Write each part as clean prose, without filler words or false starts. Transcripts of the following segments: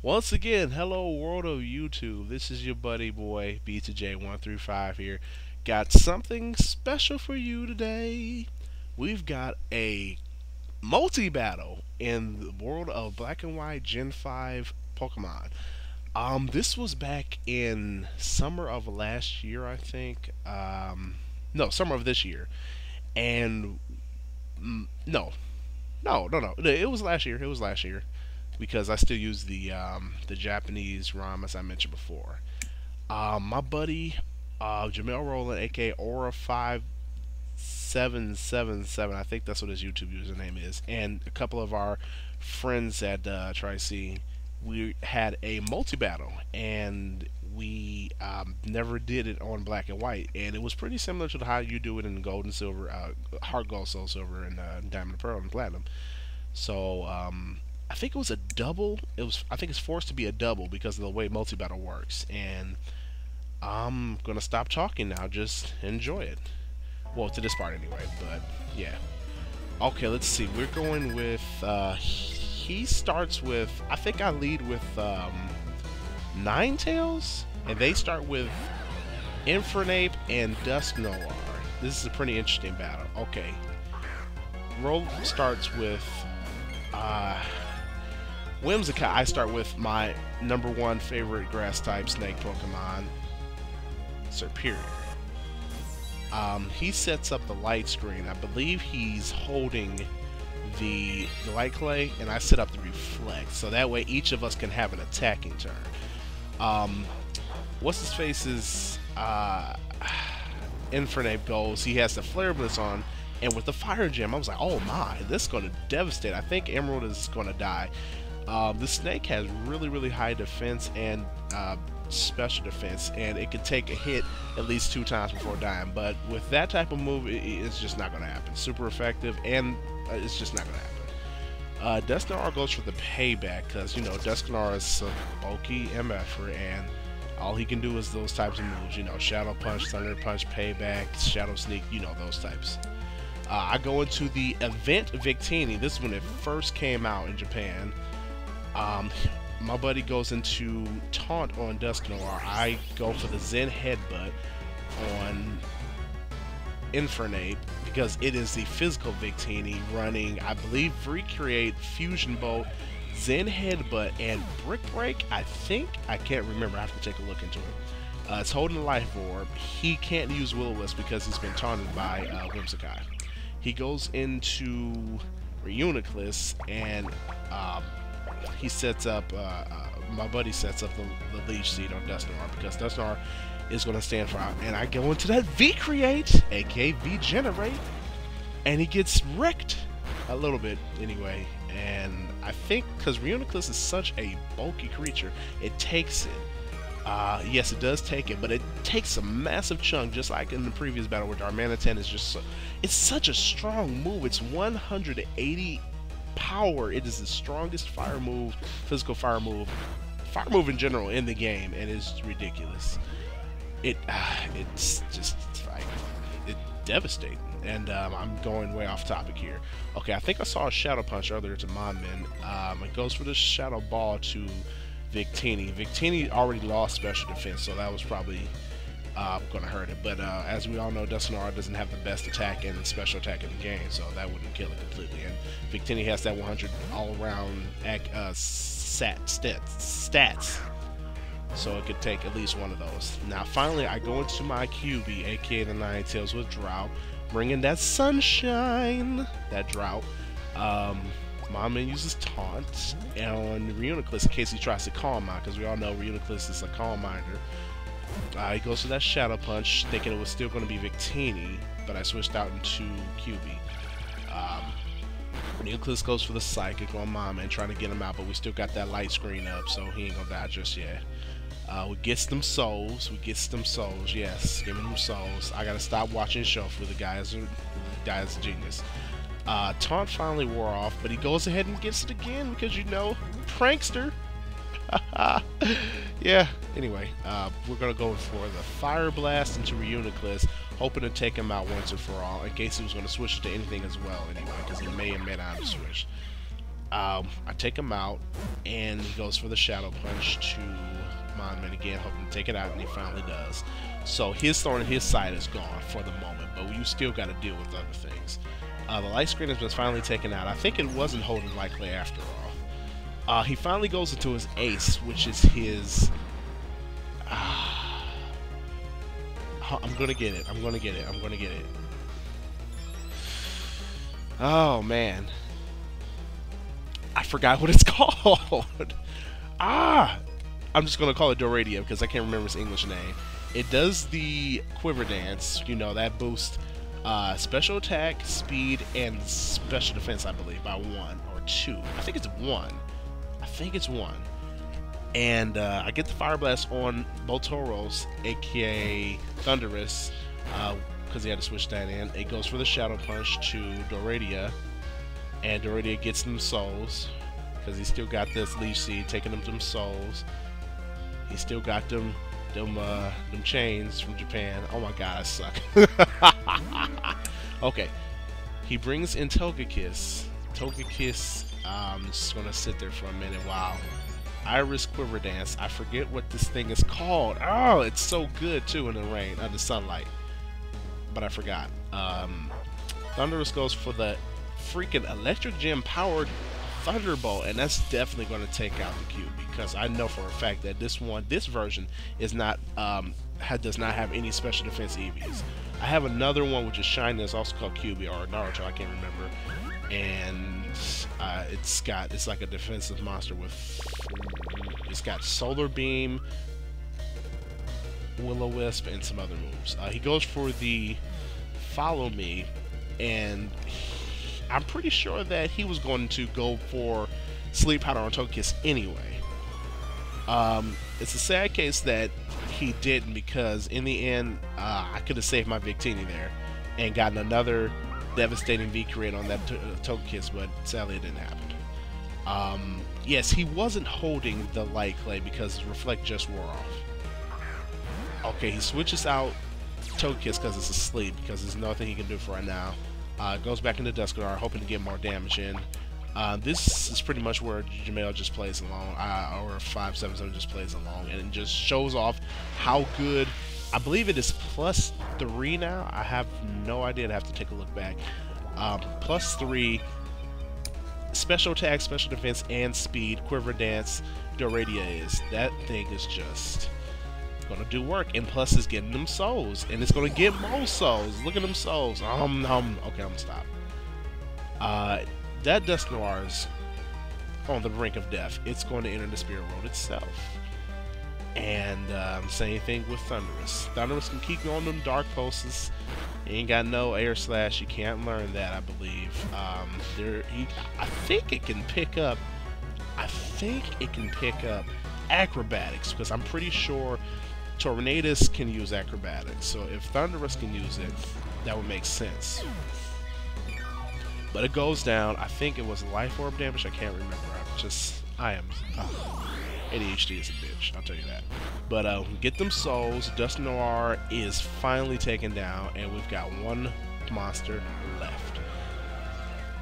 Once again, hello world of YouTube. This is your buddy boy B2J135 here. Got something special for you today. We've got a multi battle in the world of Black and White Gen 5 Pokemon. This was back in summer of last year, I think. No, summer of this year. And no, no. It was last year. It was last year because I still use the Japanese ROM as I mentioned before. My buddy Jamel Rowland, aka Aura5777, I think that's what his YouTube username is, and a couple of our friends at Tri-C, we had a multi battle, and we never did it on Black and White, and it was pretty similar to how you do it in Gold and Silver, Heart Gold, Soul Silver, and Diamond and Pearl and Platinum. So I think it was a double. It was. I think it's forced to be a double because of the way multi battle works. And I'm gonna stop talking now. Just enjoy it. Well, to this part anyway. But yeah. Okay, let's see. We're going with. He starts with. I think I lead with Ninetales, and they start with Infernape and Dusknoir. This is a pretty interesting battle. Okay. Roll starts with. Whimsicott, I start with my number one favorite grass type snake Pokemon, Serperior. He sets up the light screen. I believe he's holding the light clay, and I set up the reflect, so that way each of us can have an attacking turn. What's his face's Infernape goes. He has the Flare Blitz on, and with the Fire Gem, I was like, oh my, this is going to devastate. I think Emerald is going to die. The snake has really high defense and special defense, and it can take a hit at least 2 times before dying. But with that type of move, it's just not going to happen. Super effective, and it's just not going to happen. Dusknoir goes for the payback because, you know, Dusknoir is a bulky MFer, and all he can do is those types of moves. You know, Shadow Punch, Thunder Punch, Payback, Shadow Sneak, you know, those types. I go into the event Victini. This is when it first came out in Japan. My buddy goes into Taunt on Dusknoir. I go for the Zen Headbutt on Infernape because it is the physical Victini running, I believe, Recreate, Fusion Bolt, Zen Headbutt, and Brick Break. I think, I can't remember. I have to take a look into it. It's holding a Life Orb. He can't use Will-O-Wisp because he's been taunted by Whimsicott. He goes into Reuniclus, and he sets up, my buddy sets up the Leech Seed on Dusknoir because Dusknoir is going to stand for, and I go into that V-Create, aka V-Generate, and he gets wrecked a little bit anyway. And I think because Reuniclus is such a bulky creature, it takes it. Yes, it does take it, but it takes a massive chunk, just like in the previous battle where Darmanitan is just so, it's such a strong move. It's 180 power. It is the strongest fire move, physical fire move in general in the game, and it's ridiculous. It's just like, it's devastating. And I'm going way off topic here. Okay, I think I saw a Shadow Punch earlier to Monmin. It goes for the Shadow Ball to Victini. Victini already lost special defense, so that was probably going to hurt it. But as we all know, Dusknoir doesn't have the best attack and special attack in the game, so that wouldn't kill it completely. And Victini has that 100 all-around stats, so it could take at least one of those. Now, finally, I go into my QB, aka the Ninetales, with Drought, bringing that sunshine, that Drought. My man uses Taunt on Reuniclus in case he tries to Calm Mind, because we all know Reuniclus is a Calm Minder. He goes for that Shadow Punch, thinking it was still going to be Victini, but I switched out into QB. Reuniclus goes for the Psychic on my man, trying to get him out, but we still got that light screen up, so he ain't going to die just yet. We get some souls. Yes, giving them souls. I gotta stop watching Shofu. The guy is a genius. Taunt finally wore off, but he goes ahead and gets it again because, you know, prankster. Yeah. Anyway, we're gonna go for the Fire Blast into Reuniclus, hoping to take him out once and for all. In case he was gonna switch it to anything as well, anyway, because he may or may not have switched. I take him out, and he goes for the Shadow Punch to Monument again, hoping to take it out, and he finally does. So his thorn in his side is gone for the moment, but you still got to deal with other things. The light screen has been finally taken out. I think it wasn't holding Light Clay after all. He finally goes into his ace, which is his... I'm gonna get it. I'm gonna get it. I'm gonna get it. Oh, man. I forgot what it's called. I'm just gonna call it Doradia because I can't remember its English name. It does the Quiver Dance, you know, that boosts special attack, speed, and special defense, I believe, by 1 or 2. I think it's 1. I think it's 1. And I get the Fire Blast on Boltoros, aka Thunderous, because he had to switch that in. It goes for the Shadow Punch to Doradia, and Doradia gets them souls, because he still got this Leech Seed, taking them souls. He still got them chains from Japan. Oh my god, I suck. Okay, he brings in Togekiss. Togekiss, just gonna sit there for a minute. Wow. Iris Quiver Dance. I forget what this thing is called. Oh, it's so good too in the rain, under sunlight. But I forgot. Thunderous goes for the freaking Electric Gem powered Thunderbolt, and that's definitely going to take out the cube, because I know for a fact that this version is not does not have any special defense EVs. I have another one which is shiny, that's also called Cubia or Naruto, I can't remember, and it's like a defensive monster with, it's got Solar Beam, Will-O-Wisp, and some other moves. He goes for the Follow Me, and I'm pretty sure that he was going to go for Sleep Powder on Togekiss anyway. It's a sad case that he didn't, because in the end, I could have saved my Victini there and gotten another devastating V-Crit on that Togekiss, but sadly it didn't happen. Yes, he wasn't holding the Light Clay because Reflect just wore off. Okay, he switches out Togekiss because it's asleep, because there's nothing he can do for right now. Goes back into Dusknoir, hoping to get more damage in. This is pretty much where Jamail just plays along, or 577 just plays along, and it just shows off how good. I believe it is +3 now. I have no idea. I have to take a look back. +3 special attack, special defense, and speed. Quiver Dance, Doradia is. That thing is just gonna do work, and plus it's getting them souls, and it's gonna get more souls. Look at them souls. Okay, I'm gonna stop. That Dusknoir is on the brink of death. It's going to enter the Spirit World itself. And same thing with Thunderous. Thunderous can keep going them dark pulses. He ain't got no air slash. You can't learn that, I believe. I think it can pick up. Acrobatics, because I'm pretty sure Tornadus can use Acrobatics. So if Thunderous can use it, that would make sense. But it goes down. I think it was Life Orb damage. I can't remember. ADHD is a bitch, I'll tell you that. But get them souls. Dusknoir is finally taken down, and we've got one monster left.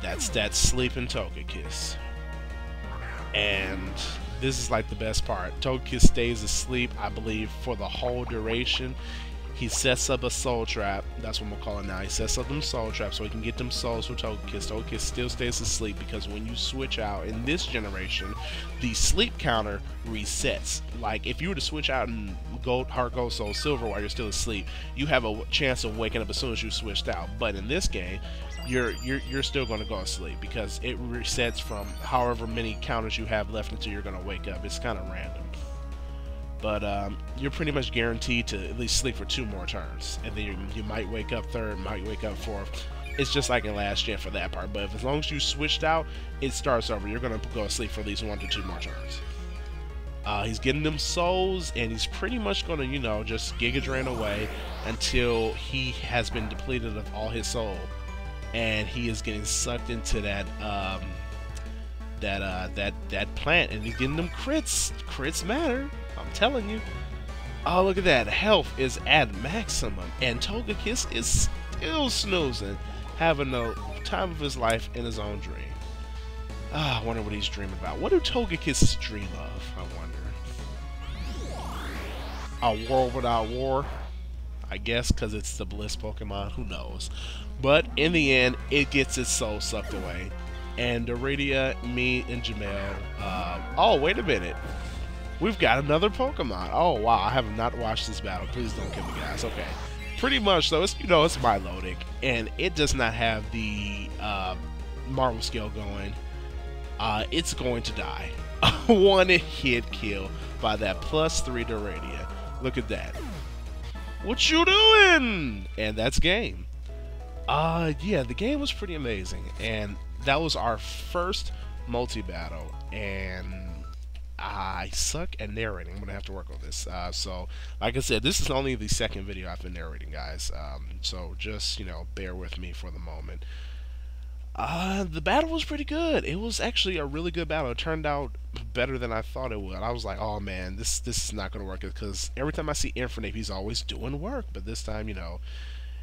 That's that sleeping Togekiss. And this is like the best part. Togekiss stays asleep, I believe, for the whole duration. He sets up a soul trap. That's what I'm gonna call it now. He sets up them soul traps so he can get them souls for Togekiss. Togekiss still stays asleep, because when you switch out in this generation, the sleep counter resets. Like if you were to switch out in Gold, Heart Gold, Soul Silver while you're still asleep, you have a chance of waking up as soon as you switched out. But in this game, you're still gonna go to sleep, because it resets from however many counters you have left until you're gonna wake up. It's kind of random. But you're pretty much guaranteed to at least sleep for 2 more turns, and then you might wake up 3rd, might wake up 4th. It's just like in last gen for that part. But as long as you switched out, it starts over. You're gonna go to sleep for at least 1 to 2 more turns. He's getting them souls, and he's pretty much gonna, you know, just Giga Drain away until he has been depleted of all his soul, and he is getting sucked into that that plant, and he's getting them crits. Crits matter. I'm telling you. Oh, look at that. Health is at maximum, and Togekiss is still snoozing, having the time of his life in his own dream. I wonder what he's dreaming about. What do Togekiss dream of, I wonder? A world without war? I guess because it's the Bliss Pokemon. Who knows? But in the end, it gets its soul sucked away. And Iridia, me, and Jamel. Oh, wait a minute. We've got another Pokemon. Oh, wow. I have not watched this battle. Please don't kill me, guys. Okay. Pretty much, though, it's, it's Milotic. And it does not have the Marvel scale going. It's going to die. One hit kill by that +3 Iridia. Look at that. What you doing? And that's game. Yeah, the game was pretty amazing, and that was our first multi-battle, and I suck at narrating. I'm gonna have to work on this. So, like I said, this is only the second video I've been narrating, guys. So just bear with me for the moment. The battle was pretty good. It was actually a really good battle. It turned out better than I thought it would. I was like, oh man, this is not gonna work, because every time I see Infernape, he's always doing work, but this time,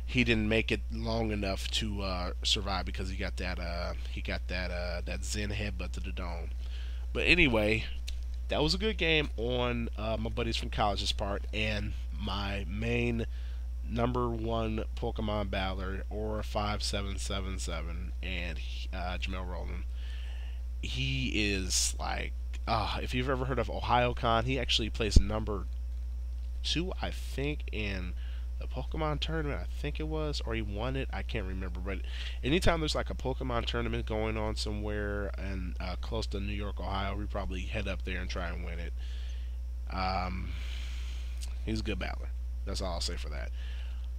he didn't make it long enough to survive, because he got that that Zen headbutt to the dome. But anyway, that was a good game on my buddies from college's part, and my main #1 Pokemon battler, Aura5777, and Jamel Roland. He is like, if you've ever heard of OhioCon, he actually plays #2, I think, in the Pokemon tournament, I think it was, or he won it, I can't remember. But anytime there's like a Pokemon tournament going on somewhere and close to New York, Ohio, we probably head up there and try and win it. He's a good battler. That's all I'll say for that.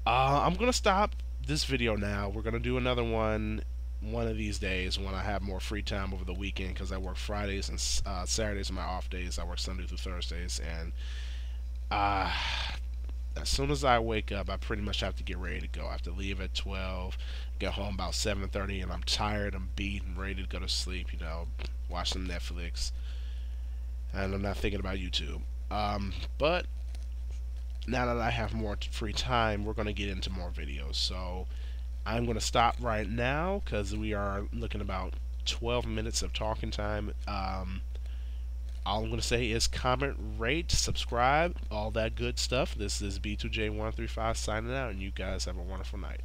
I'm gonna stop this video now. We're gonna do another one of these days when I have more free time over the weekend, because I work Fridays and Saturdays are my off days. I work Sunday through Thursdays, and as soon as I wake up, I pretty much have to get ready to go. I have to leave at 12, get home about 7:30, and I'm tired, I'm beat, and ready to go to sleep, watch some Netflix, and I'm not thinking about YouTube. But now that I have more free time, we're going to get into more videos. So I'm going to stop right now, because we are looking about 12 minutes of talking time. All I'm going to say is comment, rate, subscribe, all that good stuff. This is B2J135 signing out, and you guys have a wonderful night.